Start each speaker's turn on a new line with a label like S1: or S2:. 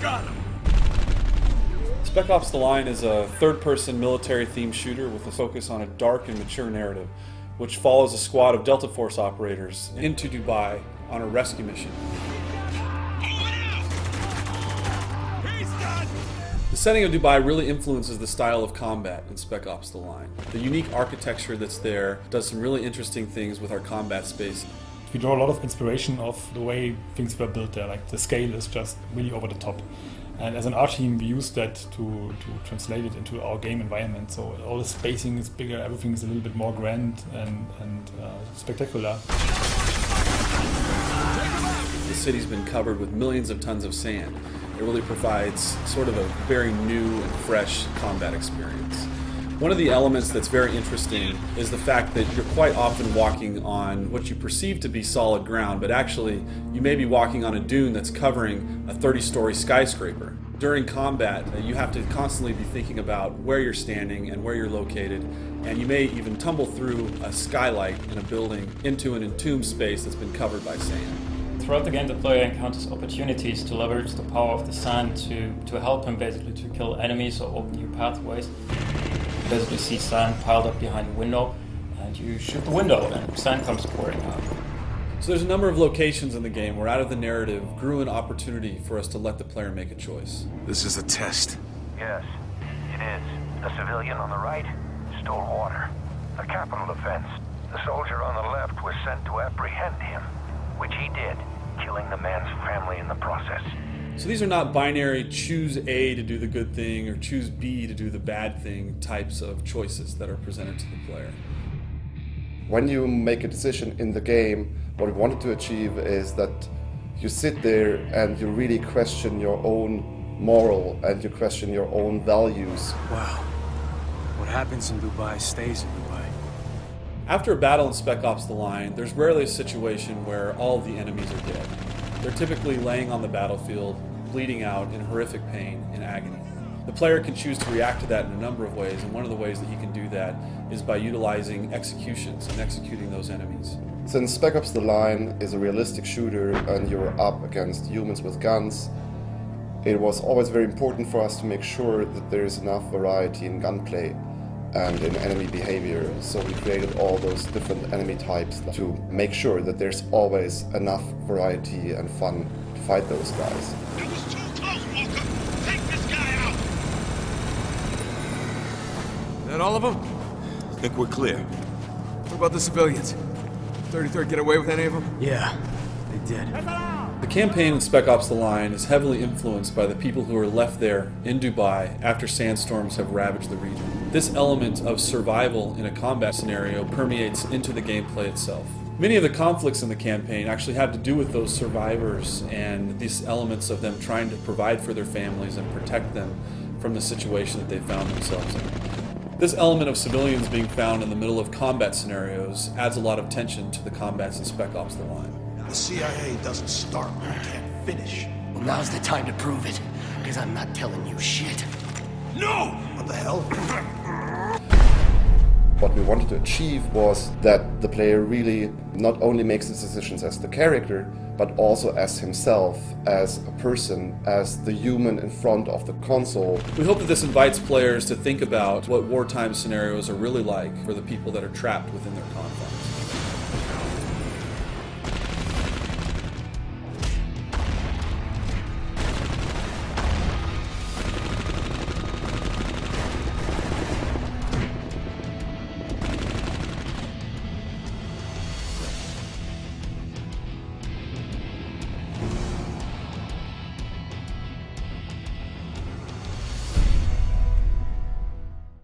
S1: Got him.
S2: Spec Ops: The Line is a third-person military-themed shooter with a focus on a dark and mature narrative, which follows a squad of Delta Force operators into Dubai on a rescue mission. The setting of Dubai really influences the style of combat in Spec Ops: The Line. The unique architecture that's there does some really interesting things with our combat space.
S3: We draw a lot of inspiration of the way things were built there, like the scale is just really over the top. And as an art team, we use that to translate it into our game environment. So all the spacing is bigger, everything is a little bit more grand and spectacular.
S2: The city's been covered with millions of tons of sand. It really provides sort of a very new and fresh combat experience. One of the elements that's very interesting is the fact that you're quite often walking on what you perceive to be solid ground, but actually you may be walking on a dune that's covering a 30-story skyscraper. During combat, you have to constantly be thinking about where you're standing and where you're located, and you may even tumble through a skylight in a building into an entombed space that's been covered by sand.
S4: Throughout the game, the player encounters opportunities to leverage the power of the sand to help him basically to kill enemies or open new pathways. You basically see sand piled up behind a window, and you shoot the window and sand comes pouring out.
S2: So there's a number of locations in the game where out of the narrative grew an opportunity for us to let the player make a choice.
S1: This is a test.
S5: Yes, it is. The civilian on the right stole water. A capital offense. The soldier on the left was sent to apprehend him, which he did, killing the man's family in the process.
S2: So these are not binary choose A to do the good thing or choose B to do the bad thing types of choices that are presented to the player.
S6: When you make a decision in the game, what we wanted to achieve is that you sit there and you really question your own moral and you question your own values.
S1: Wow. What happens in Dubai stays in Dubai.
S2: After a battle in Spec Ops: The Line, there's rarely a situation where all of the enemies are dead. They're typically laying on the battlefield, bleeding out in horrific pain and agony. The player can choose to react to that in a number of ways, and one of the ways that he can do that is by utilizing executions and executing those enemies.
S6: Since Spec Ops: The Line is a realistic shooter and you're up against humans with guns, it was always very important for us to make sure that there is enough variety in gunplay and in enemy behavior. So we created all those different enemy types to make sure that there's always enough variety and fun to fight those guys.
S7: It was too close, Walker! Take this guy out!
S1: Is that all of them?
S8: I think we're clear.
S1: What about the civilians? 33rd get away with any of them?
S8: Yeah, they did.
S2: The campaign in Spec Ops: The Line is heavily influenced by the people who are left there in Dubai after sandstorms have ravaged the region. This element of survival in a combat scenario permeates into the gameplay itself. Many of the conflicts in the campaign actually have to do with those survivors and these elements of them trying to provide for their families and protect them from the situation that they found themselves in. This element of civilians being found in the middle of combat scenarios adds a lot of tension to the combats in Spec Ops: The Line.
S7: The CIA doesn't start when it can't finish.
S9: Well, now's the time to prove it, because I'm not telling you shit.
S7: No! What the hell?
S6: What we wanted to achieve was that the player really not only makes his decisions as the character, but also as himself, as a person, as the human in front of the console.
S2: We hope that this invites players to think about what wartime scenarios are really like for the people that are trapped within their confines.